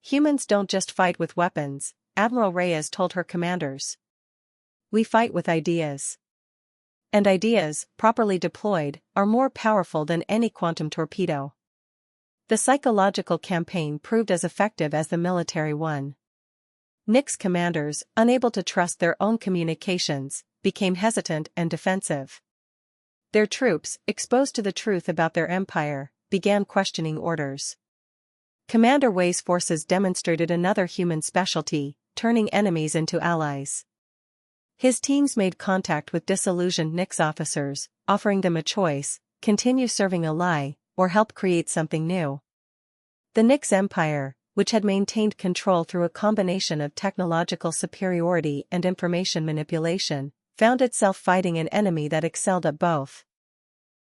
Humans don't just fight with weapons, Admiral Reyes told her commanders. We fight with ideas. And ideas, properly deployed, are more powerful than any quantum torpedo. The psychological campaign proved as effective as the military one. Nyx commanders, unable to trust their own communications, became hesitant and defensive. Their troops, exposed to the truth about their empire, began questioning orders. Commander Wei's forces demonstrated another human specialty, turning enemies into allies. His teams made contact with disillusioned Nyx officers, offering them a choice: continue serving a lie, or help create something new. The Nyx Empire, which had maintained control through a combination of technological superiority and information manipulation, found itself fighting an enemy that excelled at both.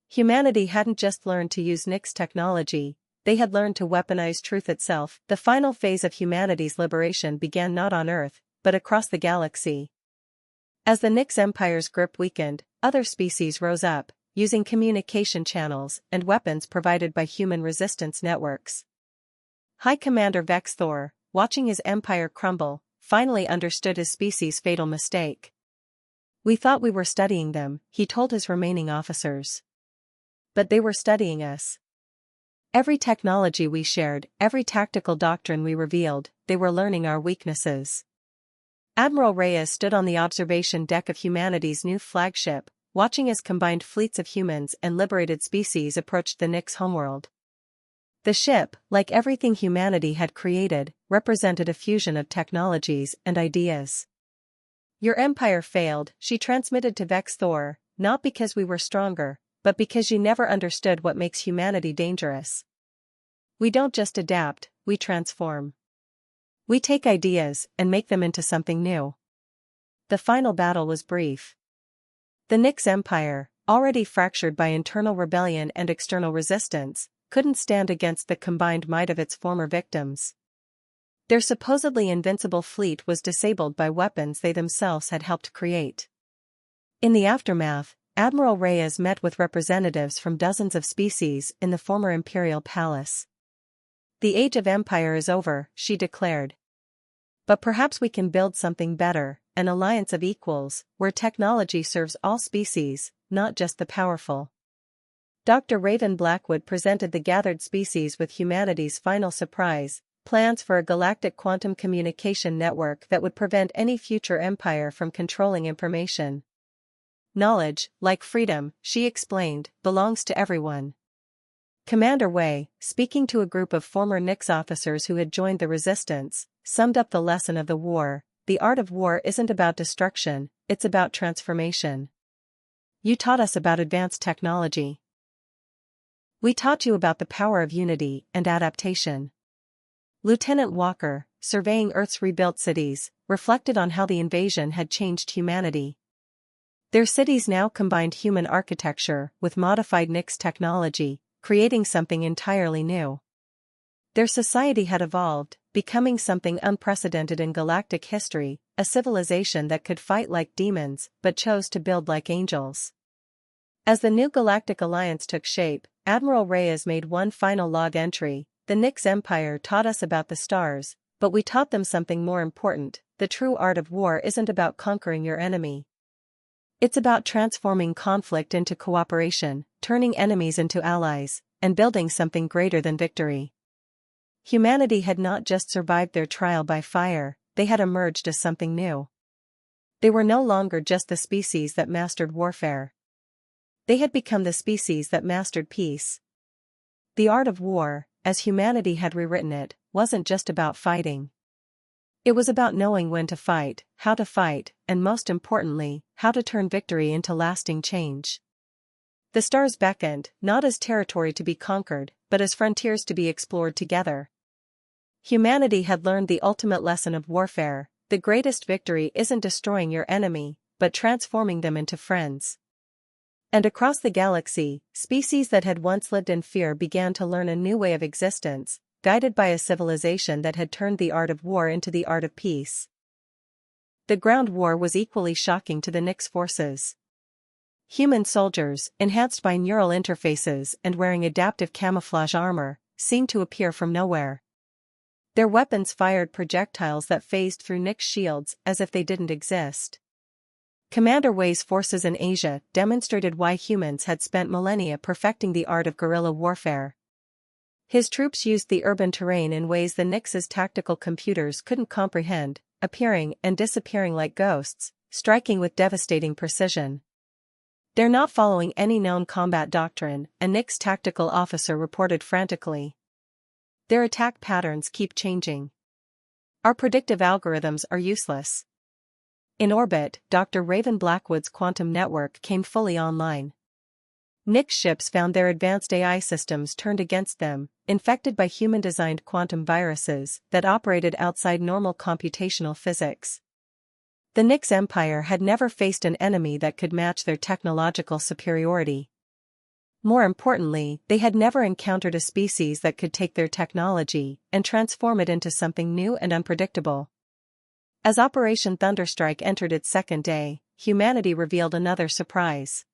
Humanity hadn't just learned to use Nyx technology, they had learned to weaponize truth itself. The final phase of humanity's liberation began not on Earth, but across the galaxy. As the Nyx Empire's grip weakened, other species rose up, using communication channels and weapons provided by human resistance networks. High Commander Vex Thor, watching his empire crumble, finally understood his species' fatal mistake. We thought we were studying them, he told his remaining officers. But they were studying us. Every technology we shared, every tactical doctrine we revealed, they were learning our weaknesses. Admiral Reyes stood on the observation deck of humanity's new flagship, watching as combined fleets of humans and liberated species approached the Nyx homeworld. The ship, like everything humanity had created, represented a fusion of technologies and ideas. Your empire failed, she transmitted to Vex Thor, not because we were stronger, but because you never understood what makes humanity dangerous. We don't just adapt, we transform. We take ideas and make them into something new. The final battle was brief. The Nyx Empire, already fractured by internal rebellion and external resistance, couldn't stand against the combined might of its former victims. Their supposedly invincible fleet was disabled by weapons they themselves had helped create. In the aftermath, Admiral Reyes met with representatives from dozens of species in the former Imperial Palace. The age of empire is over, she declared. But perhaps we can build something better, an alliance of equals, where technology serves all species, not just the powerful. Dr. Raven Blackwood presented the gathered species with humanity's final surprise: plans for a galactic quantum communication network that would prevent any future empire from controlling information. Knowledge, like freedom, she explained, belongs to everyone. Commander Wei, speaking to a group of former Nyx officers who had joined the resistance, summed up the lesson of the war: the art of war isn't about destruction, it's about transformation. You taught us about advanced technology. We taught you about the power of unity and adaptation. Lieutenant Walker, surveying Earth's rebuilt cities, reflected on how the invasion had changed humanity. Their cities now combined human architecture with modified Nyx technology, creating something entirely new. Their society had evolved, becoming something unprecedented in galactic history, a civilization that could fight like demons but chose to build like angels. As the new Galactic Alliance took shape, Admiral Reyes made one final log entry: the Nyx Empire taught us about the stars, but we taught them something more important: the true art of war isn't about conquering your enemy. It's about transforming conflict into cooperation, turning enemies into allies, and building something greater than victory. Humanity had not just survived their trial by fire, they had emerged as something new. They were no longer just the species that mastered warfare. They had become the species that mastered peace. The art of war, as humanity had rewritten it, wasn't just about fighting. It was about knowing when to fight, how to fight, and most importantly, how to turn victory into lasting change. The stars beckoned, not as territory to be conquered, but as frontiers to be explored together. Humanity had learned the ultimate lesson of warfare: the greatest victory isn't destroying your enemy, but transforming them into friends. And across the galaxy, species that had once lived in fear began to learn a new way of existence, guided by a civilization that had turned the art of war into the art of peace. The ground war was equally shocking to the Nyx forces. Human soldiers, enhanced by neural interfaces and wearing adaptive camouflage armor, seemed to appear from nowhere. Their weapons fired projectiles that phased through Nick's shields as if they didn't exist. Commander Wei's forces in Asia demonstrated why humans had spent millennia perfecting the art of guerrilla warfare. His troops used the urban terrain in ways the Nix's tactical computers couldn't comprehend, appearing and disappearing like ghosts, striking with devastating precision. "They're not following any known combat doctrine," a Nix tactical officer reported frantically. "Their attack patterns keep changing. Our predictive algorithms are useless." In orbit, Dr. Raven Blackwood's quantum network came fully online. Nix ships found their advanced AI systems turned against them, infected by human-designed quantum viruses that operated outside normal computational physics. The Nix Empire had never faced an enemy that could match their technological superiority. More importantly, they had never encountered a species that could take their technology and transform it into something new and unpredictable. As Operation Thunderstrike entered its second day, humanity revealed another surprise.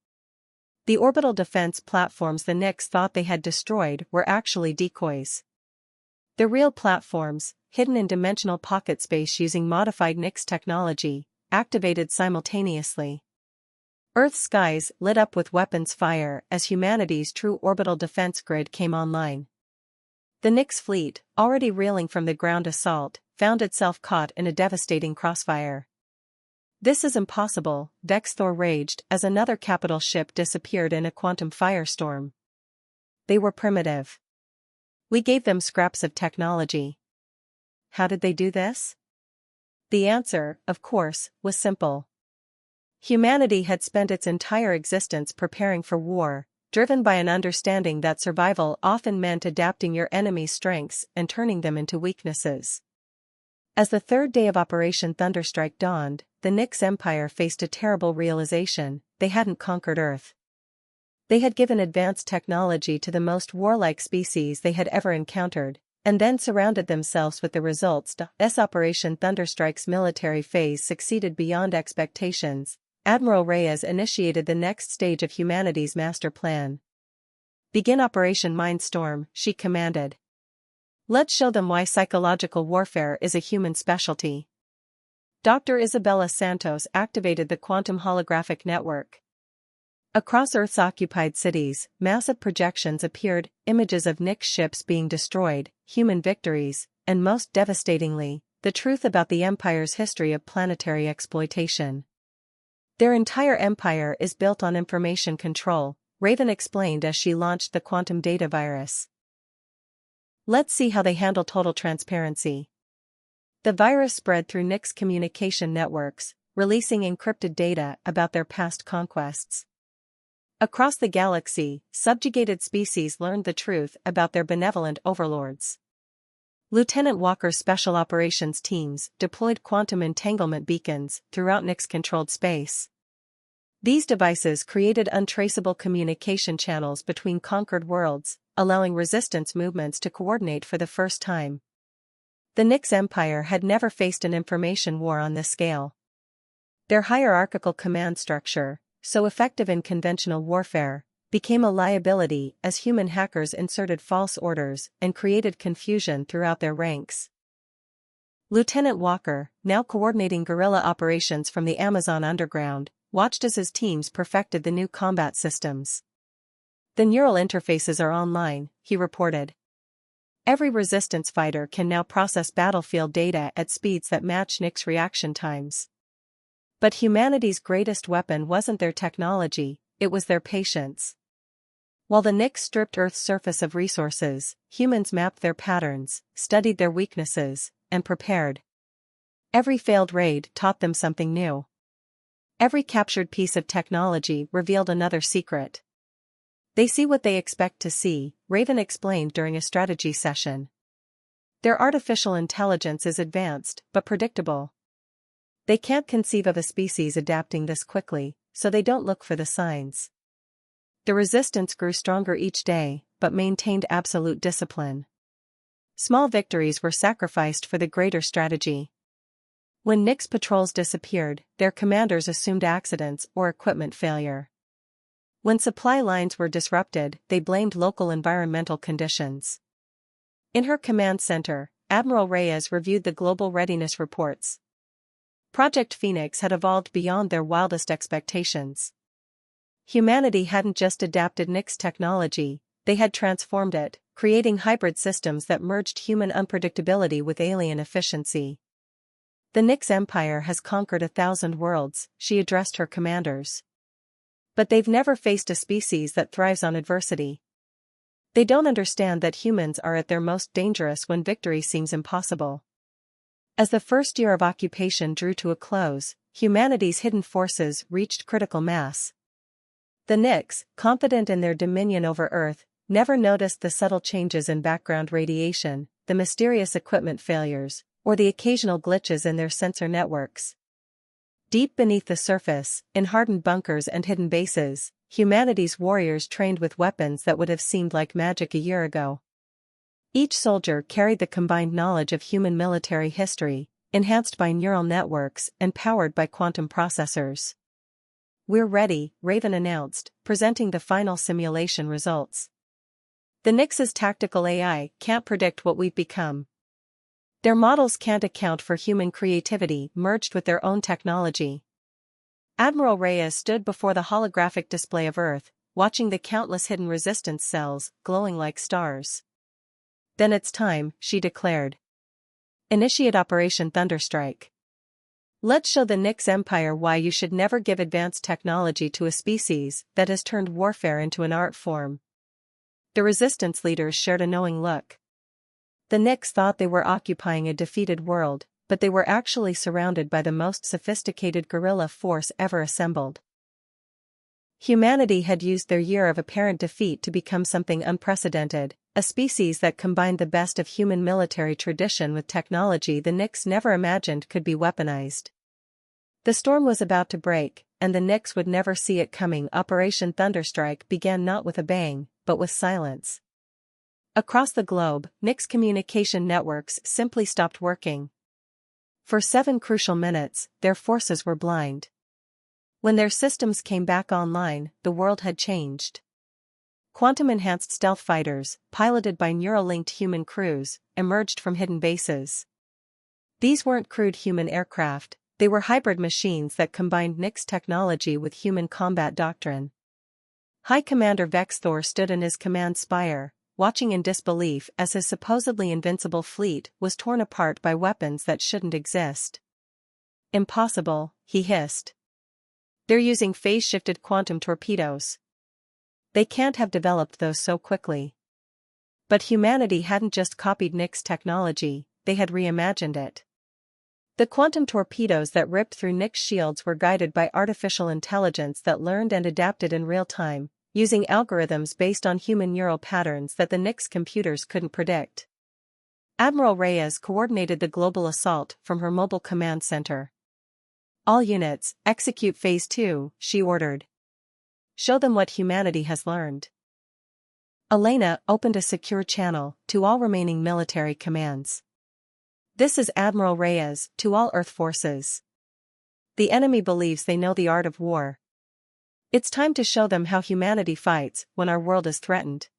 The orbital defense platforms the Nix thought they had destroyed were actually decoys. The real platforms, hidden in dimensional pocket space using modified Nix technology, activated simultaneously. Earth's skies lit up with weapons fire as humanity's true orbital defense grid came online. The Nix fleet, already reeling from the ground assault, found itself caught in a devastating crossfire. "This is impossible," Dexthor raged as another capital ship disappeared in a quantum firestorm. "They were primitive. We gave them scraps of technology." How did they do this? The answer, of course, was simple. Humanity had spent its entire existence preparing for war, driven by an understanding that survival often meant adapting your enemy's strengths and turning them into weaknesses. As the third day of Operation Thunderstrike dawned, the Nix Empire faced a terrible realization: they hadn't conquered Earth. They had given advanced technology to the most warlike species they had ever encountered, and then surrounded themselves with the results. As Operation Thunderstrike's military phase succeeded beyond expectations, Admiral Reyes initiated the next stage of humanity's master plan. "Begin Operation Mindstorm," she commanded. "Let's show them why psychological warfare is a human specialty." Dr. Isabella Santos activated the quantum holographic network. Across Earth's occupied cities, massive projections appeared, images of Nix ships being destroyed, human victories, and most devastatingly, the truth about the Empire's history of planetary exploitation. "Their entire empire is built on information control," Raven explained as she launched the quantum data virus. "Let's see how they handle total transparency." The virus spread through Nix communication networks, releasing encrypted data about their past conquests. Across the galaxy, subjugated species learned the truth about their benevolent overlords. Lieutenant Walker's Special Operations teams deployed quantum entanglement beacons throughout Nix-controlled space. These devices created untraceable communication channels between conquered worlds, allowing resistance movements to coordinate for the first time. The Nix Empire had never faced an information war on this scale. Their hierarchical command structure, so effective in conventional warfare, became a liability as human hackers inserted false orders and created confusion throughout their ranks. Lieutenant Walker, now coordinating guerrilla operations from the Amazon underground, watched as his teams perfected the new combat systems. "The neural interfaces are online," he reported. "Every resistance fighter can now process battlefield data at speeds that match Nix reaction times." But humanity's greatest weapon wasn't their technology, it was their patience. While the Nix stripped Earth's surface of resources, humans mapped their patterns, studied their weaknesses, and prepared. Every failed raid taught them something new. Every captured piece of technology revealed another secret. "They see what they expect to see," Raven explained during a strategy session. "Their artificial intelligence is advanced but predictable. They can't conceive of a species adapting this quickly, so they don't look for the signs." The resistance grew stronger each day, but maintained absolute discipline. Small victories were sacrificed for the greater strategy. When Nix patrols disappeared, their commanders assumed accidents or equipment failure. When supply lines were disrupted, they blamed local environmental conditions. In her command center, Admiral Reyes reviewed the global readiness reports. Project Phoenix had evolved beyond their wildest expectations. Humanity hadn't just adapted Nix technology, they had transformed it, creating hybrid systems that merged human unpredictability with alien efficiency. The Nix Empire has conquered 1,000 worlds, she addressed her commanders. But they've never faced a species that thrives on adversity. They don't understand that humans are at their most dangerous when victory seems impossible. As the first year of occupation drew to a close, humanity's hidden forces reached critical mass. The Nix, confident in their dominion over Earth, never noticed the subtle changes in background radiation, the mysterious equipment failures, or the occasional glitches in their sensor networks. Deep beneath the surface, in hardened bunkers and hidden bases, humanity's warriors trained with weapons that would have seemed like magic a year ago. Each soldier carried the combined knowledge of human military history, enhanced by neural networks and powered by quantum processors. "We're ready," Raven announced, presenting the final simulation results. "The Nix's tactical AI can't predict what we've become. Their models can't account for human creativity merged with their own technology." Admiral Reyes stood before the holographic display of Earth, watching the countless hidden resistance cells glowing like stars. "Then it's time," she declared. "Initiate Operation Thunderstrike. Let's show the Nix Empire why you should never give advanced technology to a species that has turned warfare into an art form." The resistance leaders shared a knowing look. The Nix thought they were occupying a defeated world, but they were actually surrounded by the most sophisticated guerrilla force ever assembled. Humanity had used their year of apparent defeat to become something unprecedented, a species that combined the best of human military tradition with technology the Nix never imagined could be weaponized. The storm was about to break, and the Nix would never see it coming. Operation Thunderstrike began not with a bang, but with silence. Across the globe, Nix communication networks simply stopped working. For 7 crucial minutes, their forces were blind. When their systems came back online, the world had changed. Quantum-enhanced stealth fighters, piloted by neural-linked human crews, emerged from hidden bases. These weren't crude human aircraft, they were hybrid machines that combined Nix technology with human combat doctrine. High Commander Vexthor stood in his command spire, watching in disbelief as his supposedly invincible fleet was torn apart by weapons that shouldn't exist. "Impossible," he hissed. "They're using phase-shifted quantum torpedoes. They can't have developed those so quickly." But humanity hadn't just copied Nix technology, they had reimagined it. The quantum torpedoes that ripped through Nix shields were guided by artificial intelligence that learned and adapted in real time, using algorithms based on human neural patterns that the Nix computers couldn't predict. Admiral Reyes coordinated the global assault from her mobile command center. "All units, execute Phase 2, she ordered. "Show them what humanity has learned." Elena opened a secure channel to all remaining military commands. "This is Admiral Reyes to all Earth forces. The enemy believes they know the art of war. It's time to show them how humanity fights when our world is threatened.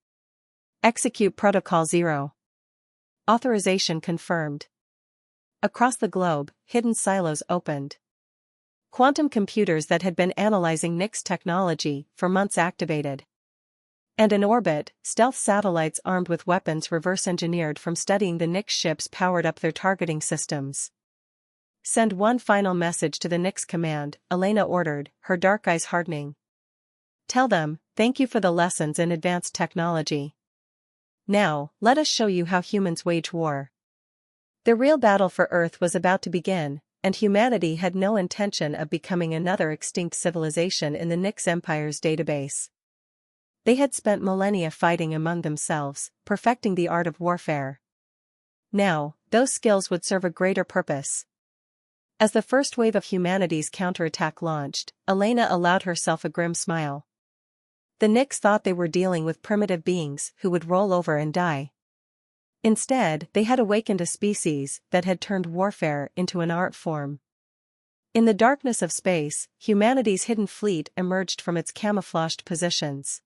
Execute Protocol 0. Authorization confirmed." Across the globe, hidden silos opened. Quantum computers that had been analyzing Nix technology for months activated. And in orbit, stealth satellites armed with weapons reverse-engineered from studying the Nix ships powered up their targeting systems. "Send one final message to the Nix command," Elena ordered, her dark eyes hardening. "Tell them, thank you for the lessons in advanced technology. Now, let us show you how humans wage war." The real battle for Earth was about to begin, and humanity had no intention of becoming another extinct civilization in the Nix Empire's database. They had spent millennia fighting among themselves, perfecting the art of warfare. Now, those skills would serve a greater purpose. As the first wave of humanity's counterattack launched, Elena allowed herself a grim smile. The Nix thought they were dealing with primitive beings who would roll over and die. Instead, they had awakened a species that had turned warfare into an art form. In the darkness of space, humanity's hidden fleet emerged from its camouflaged positions.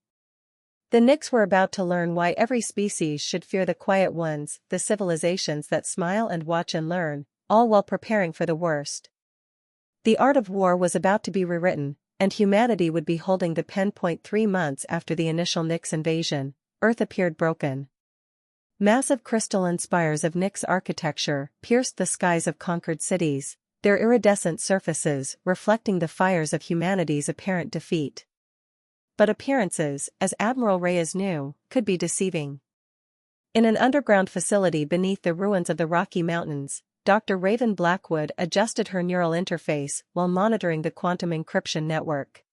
The Nix were about to learn why every species should fear the quiet ones, the civilizations that smile and watch and learn, all while preparing for the worst. The art of war was about to be rewritten, and humanity would be holding the pen. 3 months after the initial Nix invasion, Earth appeared broken. Massive crystalline spires of Nix architecture pierced the skies of conquered cities, their iridescent surfaces reflecting the fires of humanity's apparent defeat. But appearances, as Admiral Reyes knew, could be deceiving. In an underground facility beneath the ruins of the Rocky Mountains, Dr. Raven Blackwood adjusted her neural interface while monitoring the quantum encryption network.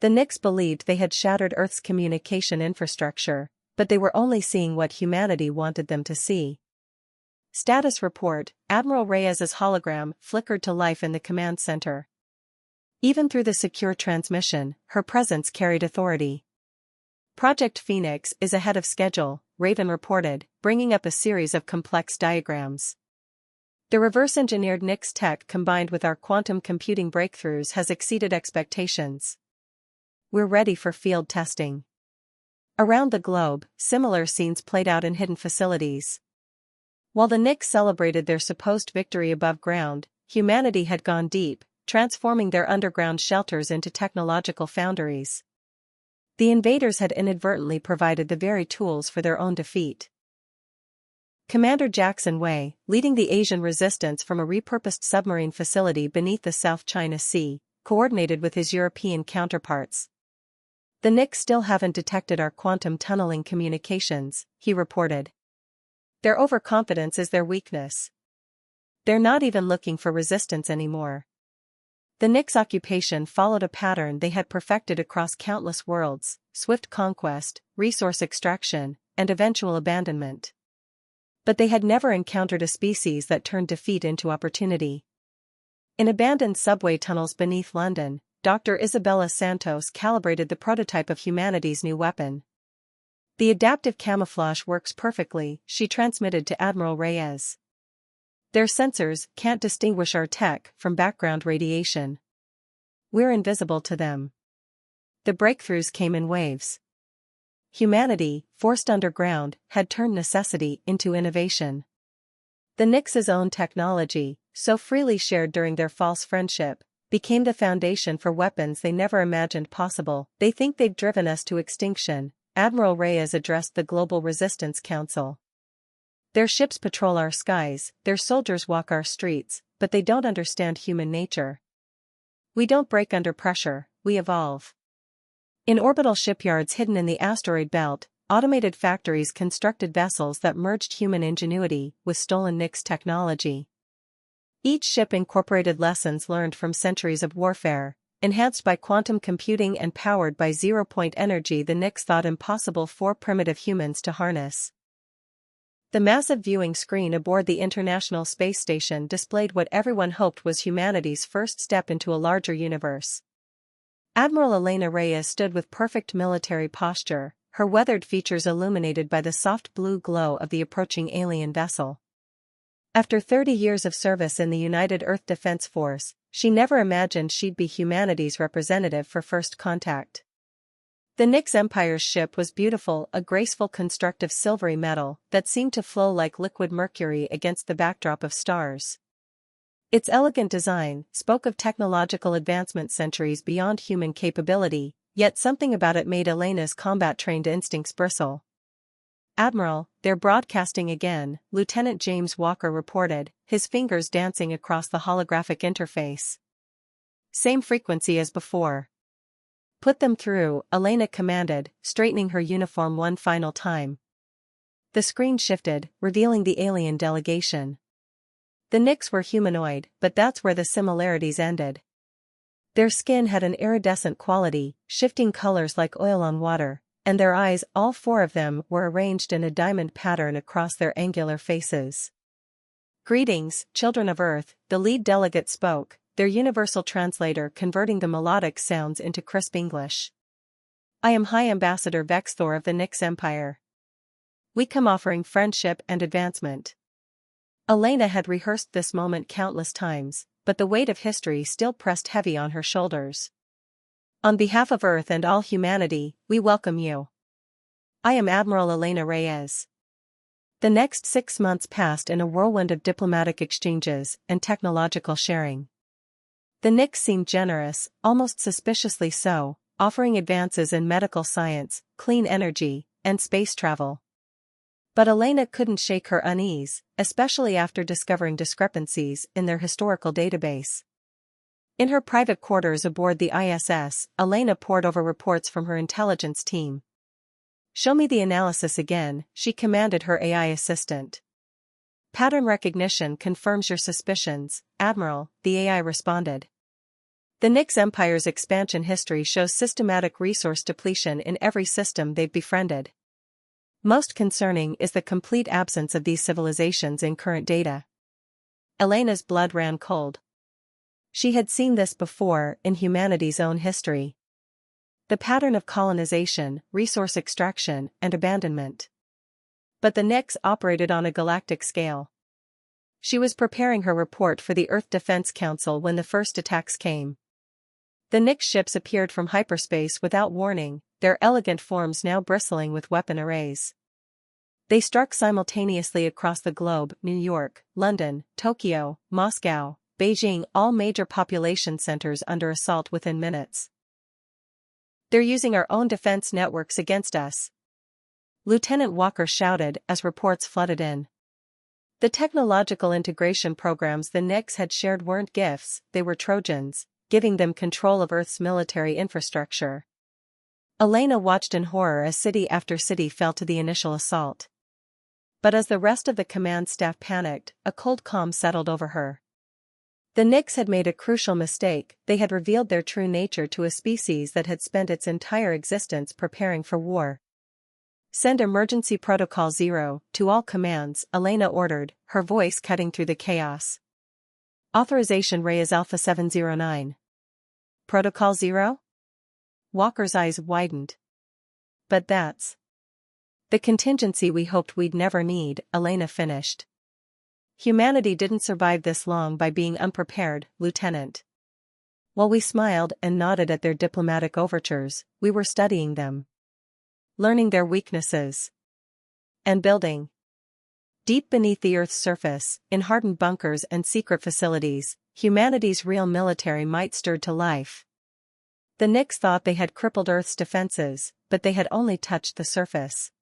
The Nix believed they had shattered Earth's communication infrastructure, but they were only seeing what humanity wanted them to see. Status report: Admiral Reyes's hologram flickered to life in the command center. Even through the secure transmission, her presence carried authority. Project Phoenix is ahead of schedule, Raven reported, bringing up a series of complex diagrams. The reverse-engineered Nix tech combined with our quantum computing breakthroughs has exceeded expectations. We're ready for field testing. Around the globe, similar scenes played out in hidden facilities. While the Nix celebrated their supposed victory above ground, humanity had gone deep, transforming their underground shelters into technological foundries. The invaders had inadvertently provided the very tools for their own defeat. Commander Jackson Wei, leading the Asian resistance from a repurposed submarine facility beneath the South China Sea, coordinated with his European counterparts. The Nix still haven't detected our quantum tunneling communications, he reported. Their overconfidence is their weakness. They're not even looking for resistance anymore. The Nix occupation followed a pattern they had perfected across countless worlds: swift conquest, resource extraction, and eventual abandonment. But they had never encountered a species that turned defeat into opportunity. In abandoned subway tunnels beneath London, Dr. Isabella Santos calibrated the prototype of humanity's new weapon. The adaptive camouflage works perfectly, she transmitted to Admiral Reyes. Their sensors can't distinguish our tech from background radiation. We're invisible to them. The breakthroughs came in waves. Humanity, forced underground, had turned necessity into innovation. The Nix's own technology, so freely shared during their false friendship, became the foundation for weapons they never imagined possible. They think they've driven us to extinction, Admiral Reyes addressed the Global Resistance Council. Their ships patrol our skies, their soldiers walk our streets, but they don't understand human nature. We don't break under pressure, we evolve. In orbital shipyards hidden in the asteroid belt, automated factories constructed vessels that merged human ingenuity with stolen Nix technology. Each ship incorporated lessons learned from centuries of warfare, enhanced by quantum computing and powered by zero-point energy the Nix thought impossible for primitive humans to harness. The massive viewing screen aboard the International Space Station displayed what everyone hoped was humanity's first step into a larger universe. Admiral Elena Reyes stood with perfect military posture, her weathered features illuminated by the soft blue glow of the approaching alien vessel. After 30 years of service in the United Earth Defense Force, she never imagined she'd be humanity's representative for first contact. The Nix Empire's ship was beautiful, a graceful construct of silvery metal that seemed to flow like liquid mercury against the backdrop of stars. Its elegant design spoke of technological advancement centuries beyond human capability, yet something about it made Elena's combat-trained instincts bristle. "Admiral, they're broadcasting again," Lieutenant James Walker reported, his fingers dancing across the holographic interface. "Same frequency as before." "Put them through," Elena commanded, straightening her uniform one final time. The screen shifted, revealing the alien delegation. The Nix were humanoid, but that's where the similarities ended. Their skin had an iridescent quality, shifting colors like oil on water, and their eyes, all four of them, were arranged in a diamond pattern across their angular faces. "Greetings, children of Earth," the lead delegate spoke, their universal translator converting the melodic sounds into crisp English. "I am High Ambassador Vexthor of the Nix Empire. We come offering friendship and advancement." Elena had rehearsed this moment countless times, but the weight of history still pressed heavy on her shoulders. "On behalf of Earth and all humanity, we welcome you. I am Admiral Elena Reyes. The next 6 months passed in a whirlwind of diplomatic exchanges and technological sharing. The Nix seemed generous, almost suspiciously so, offering advances in medical science, clean energy, and space travel. But Elena couldn't shake her unease, especially after discovering discrepancies in their historical database. In her private quarters aboard the ISS, Elena pored over reports from her intelligence team. "Show me the analysis again," she commanded her AI assistant. "Pattern recognition confirms your suspicions, Admiral," the AI responded. "The Nix Empire's expansion history shows systematic resource depletion in every system they've befriended. Most concerning is the complete absence of these civilizations in current data." Elena's blood ran cold. She had seen this before in humanity's own history. The pattern of colonization, resource extraction, and abandonment. But the Nix operated on a galactic scale. She was preparing her report for the Earth Defense Council when the first attacks came. The Nix ships appeared from hyperspace without warning, their elegant forms now bristling with weapon arrays. They struck simultaneously across the globe: New York, London, Tokyo, Moscow, Beijing, all major population centers under assault within minutes. "They're using our own defense networks against us," Lieutenant Walker shouted as reports flooded in. The technological integration programs the Nix had shared weren't gifts, they were Trojans, giving them control of Earth's military infrastructure. Elena watched in horror as city after city fell to the initial assault. But as the rest of the command staff panicked, a cold calm settled over her. The Nix had made a crucial mistake: they had revealed their true nature to a species that had spent its entire existence preparing for war. "Send Emergency Protocol 0 to all commands," Elena ordered, her voice cutting through the chaos. "Authorization Reyes Alpha 709. Protocol 0? Walker's eyes widened. "But that's the contingency we hoped we'd never need," Elena finished. "Humanity didn't survive this long by being unprepared, Lieutenant." While we smiled and nodded at their diplomatic overtures, we were studying them. Learning their weaknesses. And building. Deep beneath the Earth's surface, in hardened bunkers and secret facilities, humanity's real military might stirred to life. The Nix thought they had crippled Earth's defenses, but they had only touched the surface.